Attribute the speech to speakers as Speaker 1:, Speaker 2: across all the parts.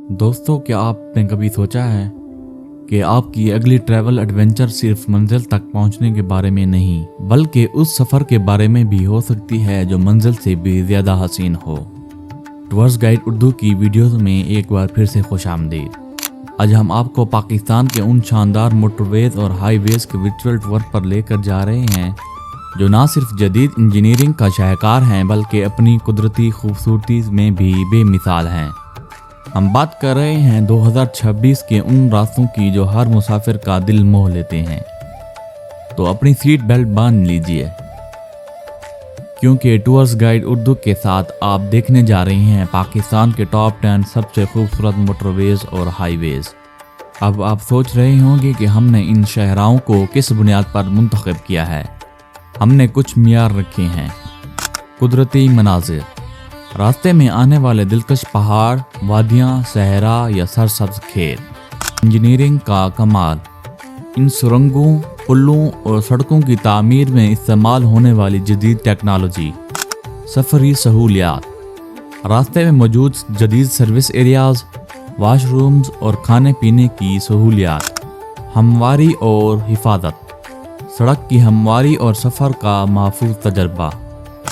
Speaker 1: दोस्तों, क्या आपने कभी सोचा है कि आपकी अगली ट्रैवल एडवेंचर सिर्फ मंजिल तक पहुंचने के बारे में नहीं बल्कि उस सफ़र के बारे में भी हो सकती है जो मंजिल से भी ज़्यादा हसीन हो। टूअर्स गाइड उर्दू की वीडियोस में एक बार फिर से खुशामदीद। आज हम आपको पाकिस्तान के उन शानदार मोटरवेज और हाईवेज के वर्चुअल टूर पर लेकर जा रहे हैं जो ना सिर्फ जदीद इंजीनियरिंग का शाहकार हैं बल्कि अपनी कुदरती खूबसूरती में भी बेमिसाल हैं। हम बात कर रहे हैं 2026 के उन रास्तों की जो हर मुसाफिर का दिल मोह लेते हैं। तो अपनी सीट बेल्ट बांध लीजिए, क्योंकि टूअर्स गाइड उर्दू के साथ आप देखने जा रहे हैं पाकिस्तान के टॉप 10 सबसे खूबसूरत मोटरवेज और हाईवेज। अब आप सोच रहे होंगे कि हमने इन शहराओं को किस बुनियाद पर मुंतखब किया है। हमने कुछ मियार रखे हैं। कुदरती मनाजिर, रास्ते में आने वाले दिलकश पहाड़, वादियाँ, सहरा या सरसब्ज खेत। इंजीनियरिंग का कमाल, इन सुरंगों, पुलों और सड़कों की तामीर में इस्तेमाल होने वाली जदीद टेक्नोलॉजी। सफरी सहूलियात, रास्ते में मौजूद जदीद सर्विस एरियाज, वाशरूम्स और खाने पीने की सहूलियात। हमवारी और हिफाजत, सड़क की हमवारी और सफ़र का महफूज तजर्बा।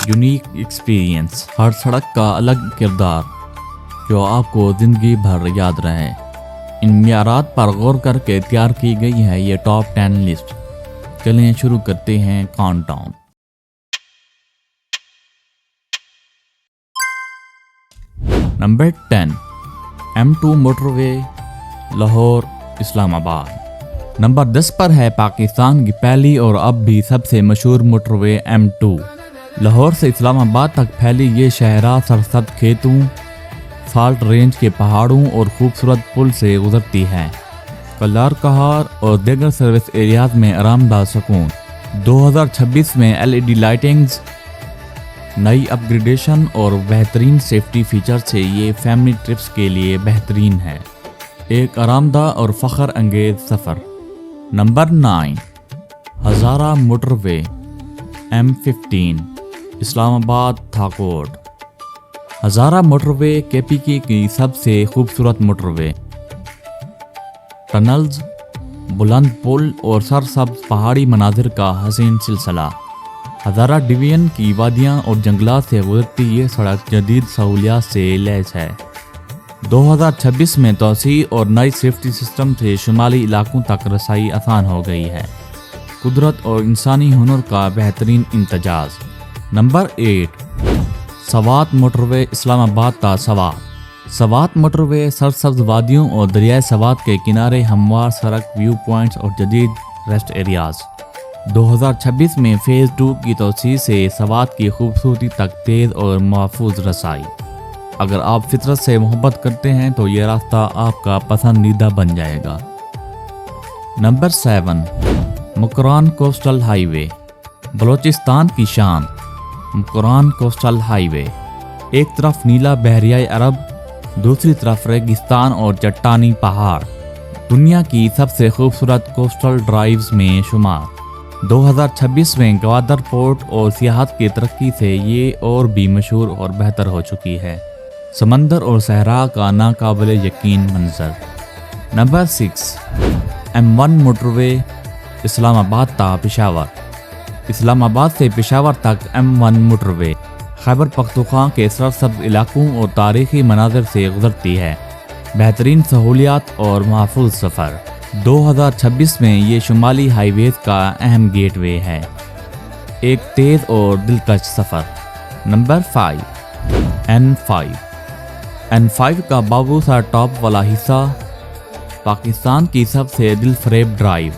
Speaker 1: यूनिक एक्सपीरियंस, हर सड़क का अलग किरदार जो आपको ज़िंदगी भर याद रहे। इन मियारात पर गौर करके तैयार की गई है ये टॉप 10 लिस्ट। चलें शुरू करते हैं countdown. Number 10, M2 motorway, Lahore Islamabad. Number 10 पर है पाकिस्तान की पहली और अब भी सबसे मशहूर मोटरवे M2। लाहौर से इस्लामाबाद तक फैली ये शहरा सरसब्ज खेतों, साल्ट रेंज के पहाड़ों और खूबसूरत पुल से गुजरती है। कलार कहार और दीगर सर्विस एरियाज में आरामदा सुकून। 2026 में LED लाइटिंग्स, नई अपग्रेडेशन और बेहतरीन सेफ्टी फीचर से ये फैमिली ट्रिप्स के लिए बेहतरीन है। एक आरामदा और फ़ख्र अंगेज सफ़र। नंबर 9, हज़ारा मोटरवे M15, इस्लामाबाद थाकोट। हज़ारा मोटरवे KPK की सबसे खूबसूरत मोटरवे। टनल्स, बुलंद पुल और सरसब्ज पहाड़ी मनाजिर का हसीन सिलसिला। हज़ारा डिवीजन की वादियाँ और जंगलात से गुजरती ये सड़क जदीद सहूलियात से लैस है। 2026 में तोसी और नई सेफ्टी सिस्टम से शुमाली इलाकों तक रसाई आसान हो गई है। कुदरत और इंसानी हुनर का बेहतरीन इम्तजाज। नंबर 8, सवात मोटरवे, इस्लामाबाद ता सवात। सवात मोटरवे सरसब्ज वादियों और दरियाए सवात के किनारे हमवार सड़क, व्यू पॉइंट्स और जदीद रेस्ट एरियाज। 2026 में फेज़ 2 की तोसी से सवात की खूबसूरती तक तेज़ और महफूज रसाई। अगर आप फितरत से मोहब्बत करते हैं तो ये रास्ता आपका पसंदीदा बन जाएगा। नंबर 7, मुकरान कोस्टल हाईवे, बलोचिस्तान की शान। मुकरान कोस्टल हाईवे, एक तरफ नीला बहरियाए अरब, दूसरी तरफ रेगिस्तान और चट्टानी पहाड़। दुनिया की सबसे खूबसूरत कोस्टल ड्राइव्स में शुमार। 2026 में गवादर पोर्ट और सियाहत की तरक्की से ये और भी मशहूर और बेहतर हो चुकी है। समंदर और सहरा का नाकाबिल यकीन मंजर। नंबर 6, M1 मोटरवे, इस्लामाबाद ता पेशावर। इस्लामाबाद से पेशावर तक M1 मोटरवे खैबर पख्तूनख्वा के सरसब्ज इलाकों और तारीखी मनाजिर से गुजरती है। बेहतरीन सहूलियात और महफूज सफ़र। 2026 में ये शुमाली हाईवेज का अहम गेटवे है। एक तेज़ और दिलकश सफ़र। नंबर 5, N5 का बाबू सा टॉप वाला हिस्सा, पाकिस्तान की सबसे दिलफरेब ड्राइव।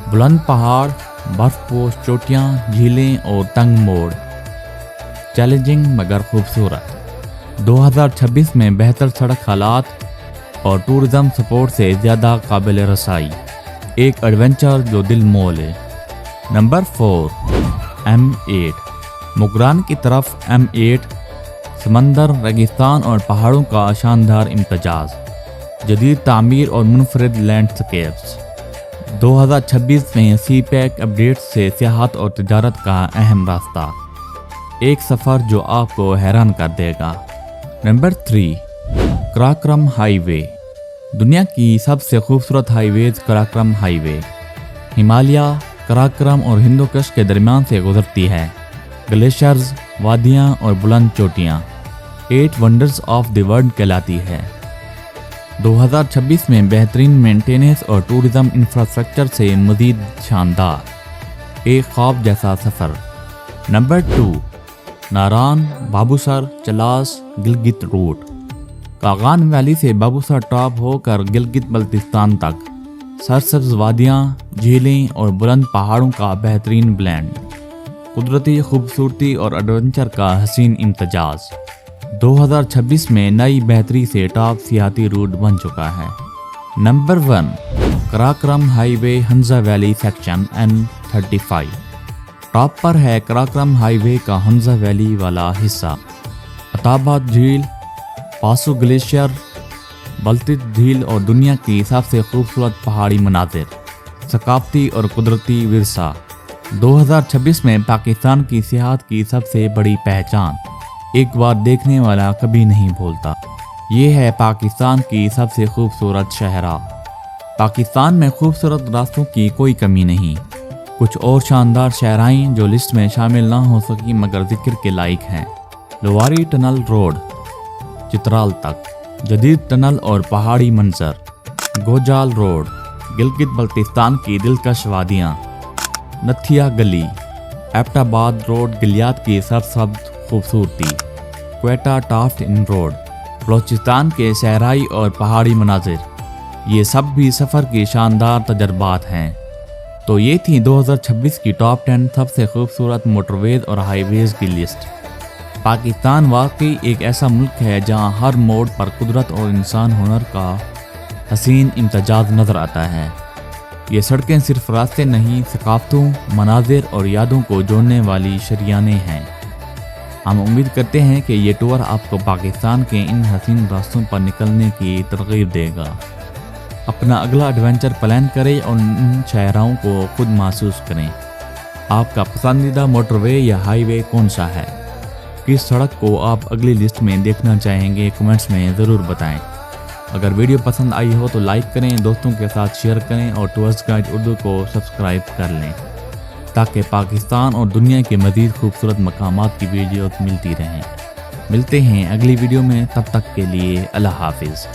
Speaker 1: बुलंद पहाड़, बर्फपोश चोटियाँ, झीलें और तंग मोड़। चैलेंजिंग मगर खूबसूरत। 2026 में बेहतर सड़क हालात और टूरिज़म सपोर्ट से ज़्यादा काबिल रसाई। एक एडवेंचर जो दिल मोह ले। नंबर 4, M8 मुकरान की तरफ। M8 समंदर, रेगिस्तान और पहाड़ों का शानदार इम्तजाज। जदीद तामीर और मुनफरिद लैंडस्केप्स। 2026 में CPEC अपडेट से सियाहत और तिजारत का अहम रास्ता। एक सफ़र जो आपको हैरान कर देगा। Number 3, Karakoram highway. दुनिया की सबसे खूबसूरत हाईवेज कराक्रम हाईवे हिमालय, कराक्रम और हिंदुकुश के दरमियान से गुजरती है। ग्लेशियर्स, वादियाँ और बुलंद चोटियाँ 8 वंडर्स ऑफ द वर्ल्ड कहलाती है। 2026 में बेहतरीन मेंटेनेंस और टूरिज्म इंफ्रास्ट्रक्चर से मज़ीद शानदार एक ख्वाब जैसा सफ़र। नंबर 2, नारान बाबूसर चलास गिलगित रूट। कागान वैली से बाबूसर टॉप होकर गिलगित बल्तिस्तान तक सरसब्ज वादियाँ, झीलें और बुलंद पहाड़ों का बेहतरीन ब्लेंड, कुदरती खूबसूरती और एडवेंचर का हसीन इम्तजाज। 2026 में नई बेहतरी से टॉप सियाती रूट बन चुका है। नंबर 1, कराक्रम हाईवे हंजा वैली सेक्शन N35। टॉप पर है कराक्रम हाईवे का हंजा वैली वाला हिस्सा। अताबाद झील, पासो ग्लेशियर, बल्तित झील और दुनिया की सबसे खूबसूरत पहाड़ी मनाजिर, सकाफती और कुदरती विरसा। 2026 में पाकिस्तान की सियाहत की सबसे बड़ी पहचान, एक बार देखने वाला कभी नहीं भूलता। ये है पाकिस्तान की सबसे खूबसूरत शहरा। पाकिस्तान में खूबसूरत रास्तों की कोई कमी नहीं। कुछ और शानदार शहराएं जो लिस्ट में शामिल ना हो सकी मगर जिक्र के लायक हैं। लोवारी टनल रोड चित्राल तक, जदीद टनल और पहाड़ी मंजर। गोजाल रोड, गिलगित बल्तिस्तान की दिलकश वादियाँ। नथिया गली, एबटाबाद रोड, गिलियात की सरसब्ज खूबसूरती। क्वेटा टाफ्ट इन रोड, बलोचिस्तान के सहराई और पहाड़ी मनाजिर। ये सब भी सफ़र के शानदार तजर्बात हैं। तो ये थी 2026 की टॉप 10 सबसे खूबसूरत मोटरवेज और हाईवेज की लिस्ट। पाकिस्तान वाकई एक ऐसा मुल्क है जहाँ हर मोड़ पर कुदरत और इंसान हुनर का हसीन इम्तजाज नज़र आता है। ये सड़कें सिर्फ रास्ते नहीं, सकाफतों, मनाजिर और यादों को जोड़ने वाली शरियाने हैं। हम उम्मीद करते हैं कि ये टूर आपको पाकिस्तान के इन हसीन रास्तों पर निकलने की तरगीब देगा। अपना अगला एडवेंचर प्लान करें और इन शहरों को खुद महसूस करें। आपका पसंदीदा मोटरवे या हाईवे कौन सा है? किस सड़क को आप अगली लिस्ट में देखना चाहेंगे? कमेंट्स में ज़रूर बताएं। अगर वीडियो पसंद आई हो तो लाइक करें, दोस्तों के साथ शेयर करें और टूर्स गाइड उर्दू को सब्सक्राइब कर लें ताकि पाकिस्तान और दुनिया के मज़ीद खूबसूरत मकामात की वीडियोस मिलती रहें। मिलते हैं अगली वीडियो में, तब तक के लिए अल्लाह हाफिज़।